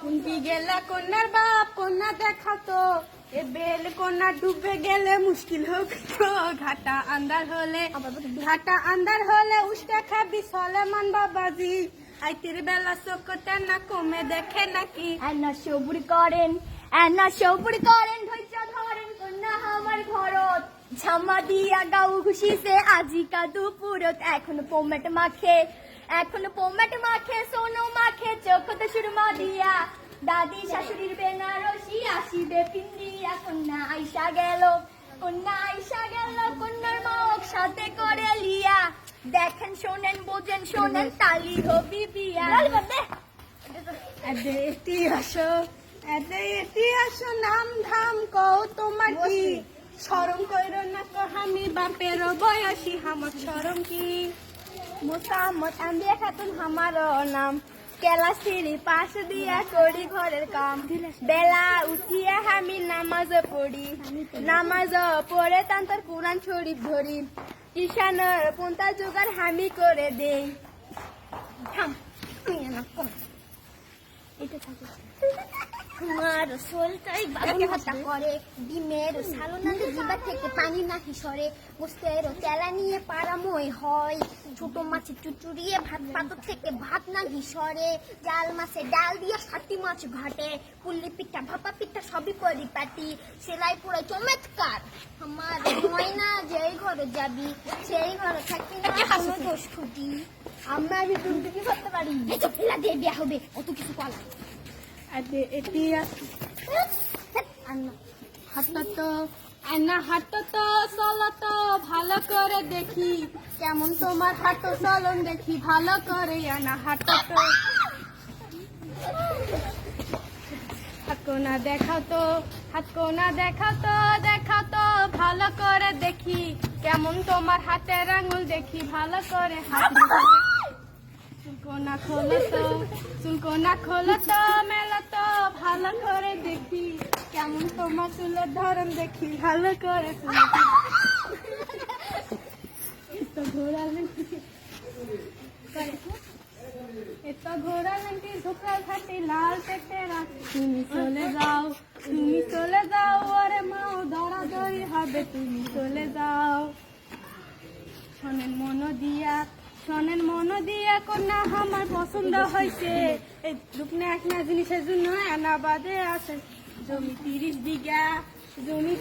কুন্তি গেলা কন্যার বাপ কন্যা দেখাতো এ বেল কন্যা ডুবে গেলে মুশকিল হোক তো ঘাটা আন্দার হলে উস্তে খাবি সলেমান বাবাজি আইতির বেলা চোখতে না কমে দেখে নাকি এনা সবুর করেন ধৈর্য ধরেন কন্যা আমার ঘরত ঝামা দিয়া গাউ খুশিতে আজিকা দুপুরত এখন পোমেট মাখে সোনো মাখে চোখতে সুরমা দিয়া দাদি শাশুড়ির বেনারসি আসিবে পিন্দিয়া কন্যা আইসা গেল কন্যার মা সাথে করে লিয়া দেখেন শোনেন বোঝেন শোনেন তালি হবি বিয়া এটি আসো নাম ধাম কও তোমার কি শরম কইর না তো আমি বাপের বয়সী আমার শরম কি মোসাম্মদ আম্বিয়া খাতুন আমার নাম কেলা সিঁড়ি পাশ দিয়া করি ঘরের কাম বেলা উঠিয়া আমি নামাজ পড়ে তান্তর কোরআন শরীফ ধরি ঈশানের পন্থা জোগাড় হামি করে দেই আমার সোলটাই বাবা করে ডিমের সালোনাতে জিবা থেকে পানি নাহি সরে গোস্তের তেলা নিয়ে পারাময় হয় ছোট মাছের চুচুড়িয়ে ভাত পাতর থেকে ভাত নাহি সরে জাল মাছে ডাল দিয়ে 60 মাছ ঘাটে পুল্লি পিঠা ভাপা পিঠা সবই করি পাটি সেলাই পুরো চমৎকার আমার ময়না যেই ঘরে যাবি সেই ঘরে থাকবি না কোনো দোষ খুঁটি আমরা ভিতর কি করতে পারি এই তো ফেলা দিয়ে বিয়া হবে অত কিছু কলা এটি হাঁটো তো চলো তো ভালো করে দেখি কেমন তোমার হাঁটো চলন দেখি ভালো করে হাঁটো তো দেখাও তো ভালো করে দেখি কেমন তোমার হাতের আঙুল দেখি ভালো করে চুলকোনা খোলো তো মেলো তো ভালো করে দেখি কেমন তোমার চুলের ধরন দেখি ভালো করে ঘোড়া লেন্টি ঝোঁকাল খাটি লাল টেকেরা তুমি চলে যাও ওরে মাও দরাদরি হবে তুমি চলে যাও শোনেন মন দিয়া কন্যা আমার পছন্দ হয়েছে এই রূপনে একটা জিনিসের জন্য এনাবাদে আছে জমি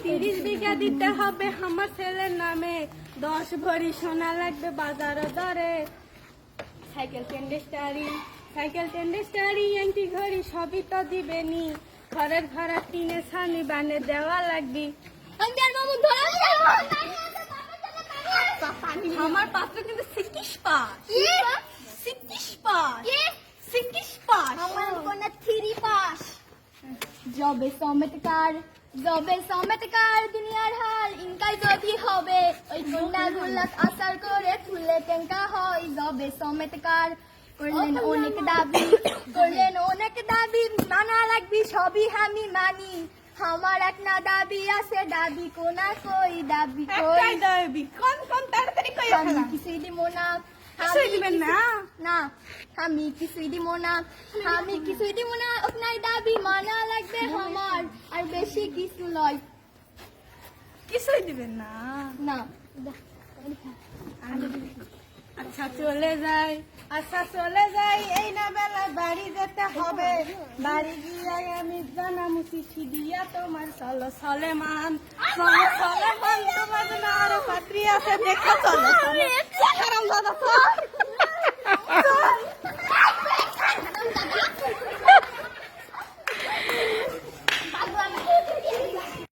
30 বিঘা দিতে হবে আমার ছেলের নামে 10 ভরি সোনা লাগবে বাজার দরে সাইকেল টেন্ডেস্টারি আংটি ঘড়ি সবই তো দিবেনি ঘরের ভাড়া টিনে ছানি বানে দেওয়া লাগবে আমার পাত্র কিন্তু 60 পাস আমার কোনা 3 পাস জবে সমেতকার দুনিয়ার হাল ইনকাই যদি হবে ওই কন্যা গুলাক আসার করে ফুলে টেঙ্কা হয় জবে সমেতকার করলেন অনেক দাবি মানা লাগবি সবই আমি মানি আমার এক না দাবি আছে দাবি কোনা কই দাবি কোন তাড়াতাড়ি কই আমি কিছুই দিব না আমি কিছুই দিব না আপনার দাবি মানা লাগবে আমার আর বেশি কিছু লয় কিছুই দিবেন না আচ্ছা চলে যাই এই না বেলা বাড়ি যেতে হবে বাড়ি গিয়ে আমি জানামু চিঠি দিয়া তোমার সলেমান তোমার জন্য আরো পাত্রী আছে দেখা চলো